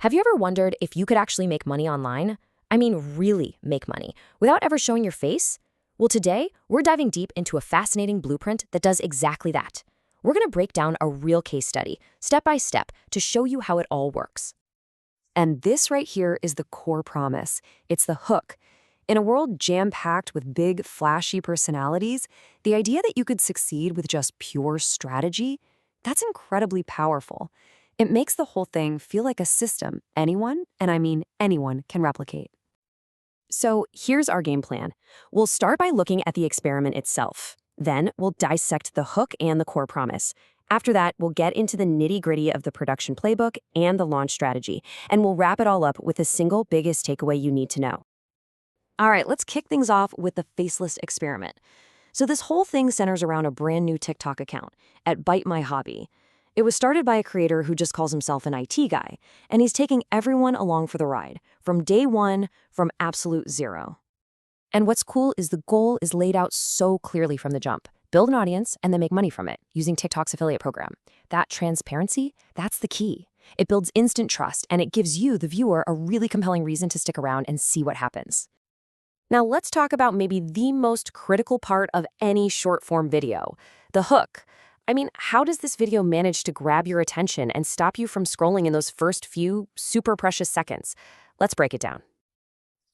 Have you ever wondered if you could actually make money online? I mean, really make money, without ever showing your face? Well, today, we're diving deep into a fascinating blueprint that does exactly that. We're going to break down a real case study, step by step, to show you how it all works. And this right here is the core promise. It's the hook. In a world jam-packed with big, flashy personalities, the idea that you could succeed with just pure strategy, that's incredibly powerful. It makes the whole thing feel like a system anyone, and I mean anyone, can replicate. So here's our game plan. We'll start by looking at the experiment itself. Then we'll dissect the hook and the core promise. After that, we'll get into the nitty-gritty of the production playbook and the launch strategy, and we'll wrap it all up with the single biggest takeaway you need to know. All right, let's kick things off with the Faceless experiment. So this whole thing centers around a brand new TikTok account at Bite My Hobby. It was started by a creator who just calls himself an IT guy, and he's taking everyone along for the ride, from day one, from absolute zero. And what's cool is the goal is laid out so clearly from the jump. Build an audience and then make money from it using TikTok's affiliate program. That transparency, that's the key. It builds instant trust, and it gives you, the viewer, a really compelling reason to stick around and see what happens. Now let's talk about maybe the most critical part of any short-form video, the hook. I mean, how does this video manage to grab your attention and stop you from scrolling in those first few super precious seconds? Let's break it down.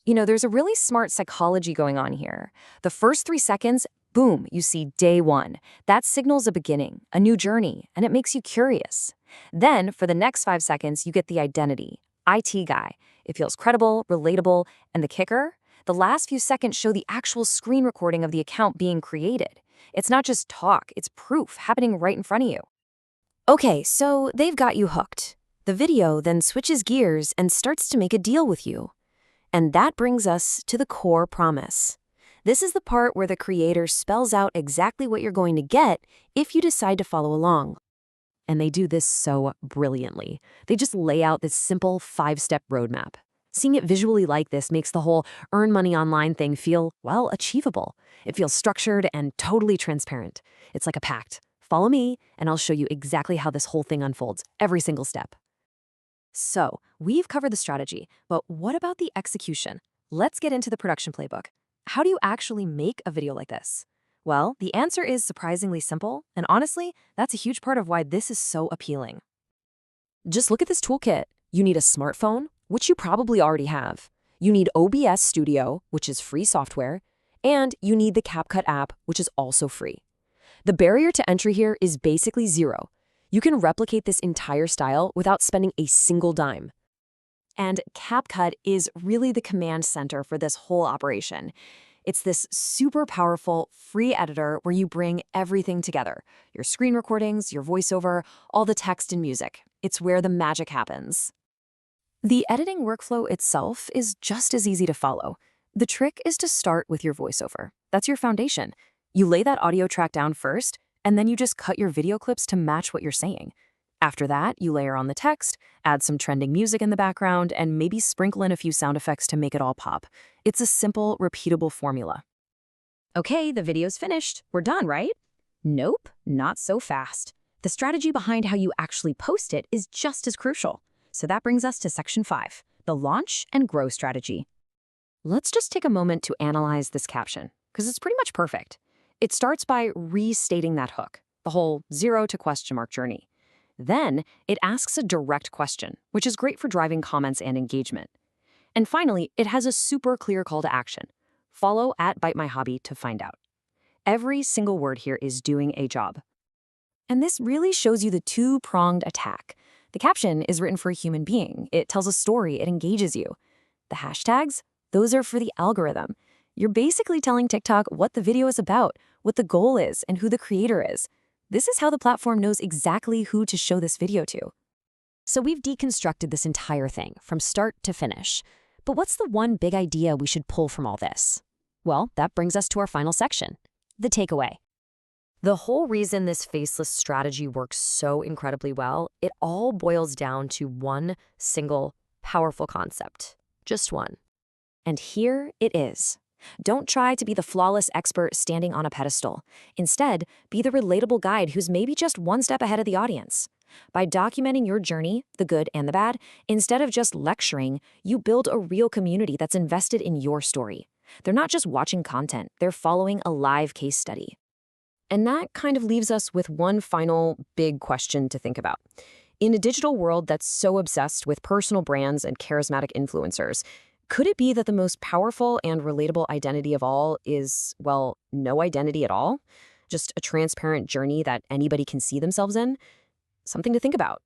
There's a really smart psychology going on here. The first 3 seconds, boom, you see day one. That signals a beginning, a new journey, and it makes you curious. Then, for the next 5 seconds, you get the identity, IT guy. It feels credible, relatable, and the kicker? The last few seconds show the actual screen recording of the account being created. It's not just talk, it's proof happening right in front of you. Okay, so they've got you hooked. The video then switches gears and starts to make a deal with you. And that brings us to the core promise. This is the part where the creator spells out exactly what you're going to get if you decide to follow along. And they do this so brilliantly. They just lay out this simple 5-step roadmap. Seeing it visually like this makes the whole earn money online thing feel, well, achievable. It feels structured and totally transparent. It's like a pact. Follow me, and I'll show you exactly how this whole thing unfolds, every single step. So, we've covered the strategy, but what about the execution? Let's get into the production playbook. How do you actually make a video like this? Well, the answer is surprisingly simple, and honestly, that's a huge part of why this is so appealing. Just look at this toolkit. You need a smartphone, which you probably already have. You need OBS Studio, which is free software, and you need the CapCut app, which is also free. The barrier to entry here is basically zero. You can replicate this entire style without spending a single dime. And CapCut is really the command center for this whole operation. It's this super powerful, free editor where you bring everything together. Your screen recordings, your voiceover, all the text and music. It's where the magic happens. The editing workflow itself is just as easy to follow. The trick is to start with your voiceover. That's your foundation. You lay that audio track down first, and then you just cut your video clips to match what you're saying. After that, you layer on the text, add some trending music in the background, and maybe sprinkle in a few sound effects to make it all pop. It's a simple, repeatable formula. Okay, the video's finished. We're done, right? Nope, not so fast. The strategy behind how you actually post it is just as crucial. So that brings us to section 5, the launch and grow strategy. Let's just take a moment to analyze this caption, because it's pretty much perfect. It starts by restating that hook, the whole 0 to question mark journey. Then it asks a direct question, which is great for driving comments and engagement. And finally, it has a super clear call to action. Follow at Bite My Hobby to find out. Every single word here is doing a job. And this really shows you the two-pronged attack. The caption is written for a human being. It tells a story. It engages you. The hashtags, those are for the algorithm. You're basically telling TikTok what the video is about, what the goal is, and who the creator is. This is how the platform knows exactly who to show this video to. So we've deconstructed this entire thing from start to finish. But what's the one big idea we should pull from all this? Well, that brings us to our final section, the takeaway. The whole reason this faceless strategy works so incredibly well, it all boils down to one single, powerful concept. Just one. And here it is. Don't try to be the flawless expert standing on a pedestal. Instead, be the relatable guide who's maybe just one step ahead of the audience. By documenting your journey, the good and the bad, instead of just lecturing, you build a real community that's invested in your story. They're not just watching content, they're following a live case study. And that kind of leaves us with one final big question to think about. In a digital world that's so obsessed with personal brands and charismatic influencers, could it be that the most powerful and relatable identity of all is, well, no identity at all? Just a transparent journey that anybody can see themselves in? Something to think about.